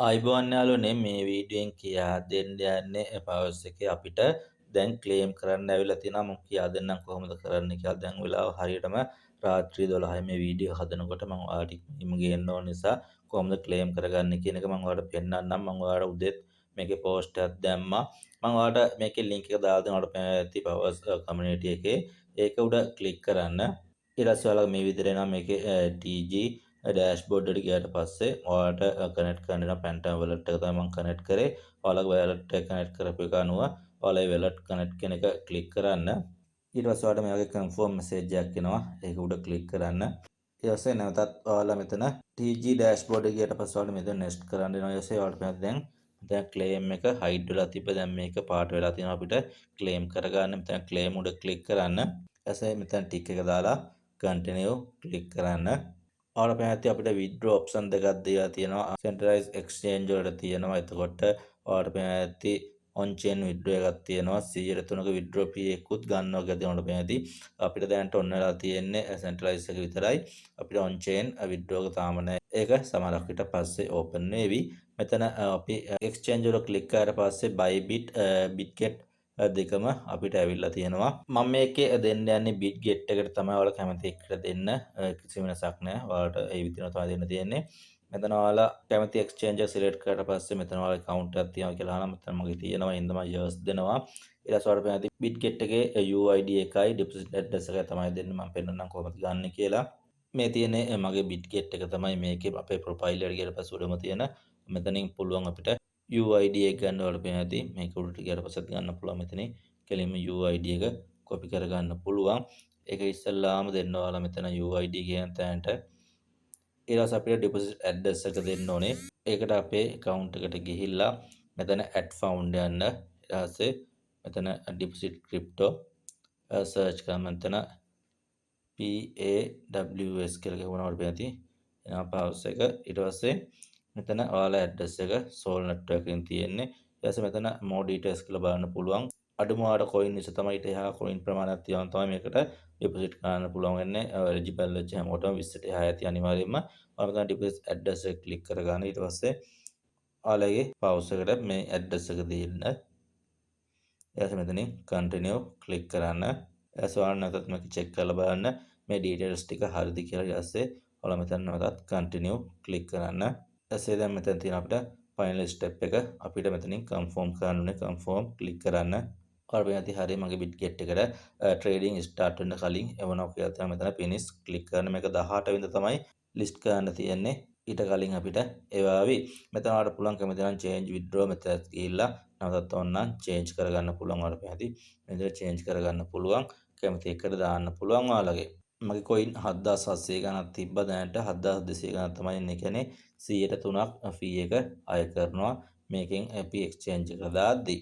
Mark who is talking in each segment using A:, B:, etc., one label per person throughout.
A: ආයිබෝවන් යාළුවනේ මේ වීඩියෝෙන් කියා දෙන්න යන්නේ පවර්ස් එකේ අපිට දැන් ක්ලේම් කරන්න ඇවිල්ලා තියෙනවා මම කියා දෙන්නම් කොහොමද කරන්න කියලා. දැන් වෙලාව හරියටම රාත්‍රී 12යි මේ වීඩියෝ හදනකොට මම ඔයාලට ඉක්මනින්ම ගේන්න ඕන නිසා කොහොමද ක්ලේම් කරගන්නේ කියන එක මම ඔයාලට පෙන්නන්නම්. මම ඔයාලට උදේත් මේකේ පෝස්ට් එකක් දැම්මා. මම ඔයාලට මේකේ link එක දාලා දෙනවා ඔයාලට ඇති පවර්ස් කමියුනිටි එකේ. ඒක උඩ ක්ලික් කරන්න. ඊට පස්සේ ඔයාලා මේ විදිහට එනවා මේකේ TG ඩෑෂ්බෝඩ් එකට ගියාට පස්සේ ඔයාලට කනෙක්ට් කරන්න වෙන Phantom wallet එක තමයි මම කනෙක්ට් කරේ. ඔයාලගේ wallet එක කනෙක්ට් කරපු එක අනුව ඔයාලා wallet කනෙක්ට් කියන එක ක්ලික් කරන්න. ඊට පස්සේ ඔයාලට මේ වගේ confirm message එකක් එනවා. ඒක උඩ ක්ලික් කරන්න. ඊට පස්සේ නැවතත් ඔයාලා මෙතන TG ඩෑෂ්බෝඩ් එක ගියාට පස්සේ ඔයාලට මෙතන next කරන්න වෙනවා. ඊට පස්සේ ඔයාලට මෙතන දැන් claim එක hide වෙලා තිබ්බ. දැන් මේක පාට වෙලා තියෙනවා අපිට claim කරගන්න. මෙතන claim උඩ ක්ලික් කරන්න. ඊට පස්සේ මෙතන tick එක දාලා continue ක්ලික් කරන්න. ඔයාලා පැහැදිලි අපිට withdraw option දෙකක් දීලා තියෙනවා. centralized exchange වලට තියෙනවා. එතකොට ඔයාලට පැහැදිලි on chain withdraw එකක් තියෙනවා. 103ක withdraw fee එකකුත් ගන්නවා කියලා තියෙනවා පැහැදිලි. අපිට දැනට ඔන්න වෙලා තියෙන්නේ centralized එක විතරයි. අපිට on chain withdraw එක තාම නැහැ. ඒක සමහරක් විට පස්සේ open වෙවි. මෙතන අපි exchange වල click කරලා පස්සේ Bybit Bitget දෙකම අපිට ඇවිල්ලා තියෙනවා. මම මේකේ දෙන්න යන්නේ Bitget එකට තමයි. ඔයාලා කැමති එකට දෙන්න. කිසිම වෙනසක් නැහැ. ඔයාලට ඒ විදිහට තමයි දෙන්න තියෙන්නේ. මෙතන ඔයාලා කැමති exchange එක select කරලා පස්සේ මෙතන ඔයාලා account එකක් තියෙනවා කියලා අහනවා. මෙතන මගේ තියෙනවා. ඉතින් මම yes දෙනවා. ඊට පස්සේ ඔයාලට පැහැදිලි Bitget එකේ UID එකයි deposit address එකයි තමයි දෙන්නේ. මම පෙන්නන්නම් කොහොමද ගන්න කියලා. මේ තියෙන්නේ මගේ Bitget එක තමයි මේකේ අපේ profile එකට ගියට පස්සේ උඩම තියෙන මෙතනින් පුළුවන් අපිට UID එක ගන්න වල පැහැදිලි මේක උඩට ගියට පස්සෙත් ගන්න පුළුවන් මෙතනින් කෙලින්ම UID එක copy කරගන්න පුළුවන්. ඒක ඉස්සල්ලාම දෙන්න ඔයාලා මෙතන UID කියන තැනට ඊට පස්සේ අපිට deposit address එක දෙන්න ඕනේ. ඒකට අපේ account එකට ගිහිල්ලා මෙතන add found යන්න. ඊට පස්සේ මෙතන deposit crypto search කරන්න මෙතන PAWS කියලා ගහනවා පැහැදිලි. එනවා පවර්ස් එක. ඊට පස්සේ මෙතන ඔයාලා ඇඩ්‍රස් එක Sol network එකෙන් තියෙන්නේ. ඊට පස්සේ මෙතන more details කියලා බලන්න පුළුවන්. අඩුම ඔයාලට coin විස තමයි ඊට එහා coin ප්‍රමාණයක් තියනවා තමයි මේකට deposit කරන්න පුළුවන් වෙන්නේ. eligible වෙච්ච හැමෝටම 20ට එහා ඇති අනිවාර්යයෙන්ම. ඔයාලා මෙතන deposit address එක click කරගන්න. ඊට පස්සේ ඔයාලගේ පවර්ස් එකට මේ address එක දෙන්න. ඊට පස්සේ මෙතනින් continue click කරන්න. ඊට පස්සේ ඔයාලා නැවතත් මේක check කරලා බලන්න මේ details ටික හරිද කියලා. ඊට පස්සේ ඔයාලා මෙතන නැවතත් continue click කරන්න. ඊටසේ දැන් මෙතන තියෙන අපිට ෆයිනල් ස්ටෙප් එක අපිට මෙතනින් කන්ෆර්ම් කරන්න ඕනේ. කන්ෆර්ම් ක්ලික් කරන්න. ඔයාලා මේ හරිය මගේ Bitget එකට ට්‍රේඩින් ස්ටාර්ට් වෙන්න කලින් එවනවා කියලා තමයි මෙතන finish ක්ලික් කරන්න. මේක 18 වෙනිදා තමයි ලිස්ට් කරන්න තියෙන්නේ. ඊට කලින් අපිට ඒවාවි. මෙතන ඔයාලට පුළුවන් කැමති නම් change withdraw මෙතන ගිහිල්ලා නැවතත් ඕනනම් change කරගන්න පුළුවන්. ඔයාලට පැහැදිලි. මේ විදිහට change කරගන්න පුළුවන්. කැමති එකට දාන්න පුළුවන් ඔයාලගේ. මගේ coin 7700 ගණන් තිබ්බා. දැනට 7200 ගණන් තමයි ඉන්නේ. කියන්නේ 103ක් fee එක අය කරනවා මේකෙන් අපි exchange එක දාද්දී.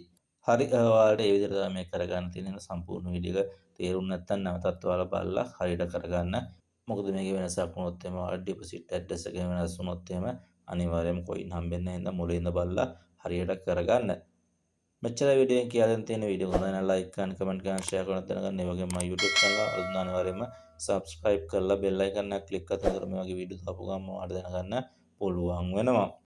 A: හරි ඔයාලට ඒ විදිහට තමයි මේක කරගන්න තියෙන සම්පූර්ණ වීඩියෝ එක තේරුම් නැත්නම් නැවතත් ඔයාලා බලලා හරියට කරගන්න. මොකද මේකේ වෙනසක් වුණොත් එහෙම ඔයාලා deposit address එකේ වෙනස් වුණොත් එහෙම අනිවාර්යයෙන්ම coin හම්බෙන්නේ නැහැ. හින්දා මුලින්ම බලලා හරියට කරගන්න. මෙච්චර වීඩියෝ එකෙන් කියලා දෙන්න තියෙන වීඩියෝ හොඳ නම් like කරන්න comment කරන්න share කරන්න දැනගන්න. ඒ වගේම මගේ YouTube channel එක අනිවාර්යයෙන්ම subscribe කරලා bell icon එක click කරලා මේ වගේ වීඩියෝ දාපු ගමන් ඔයාලට දැනගන්න පුළුවන් වෙනවා.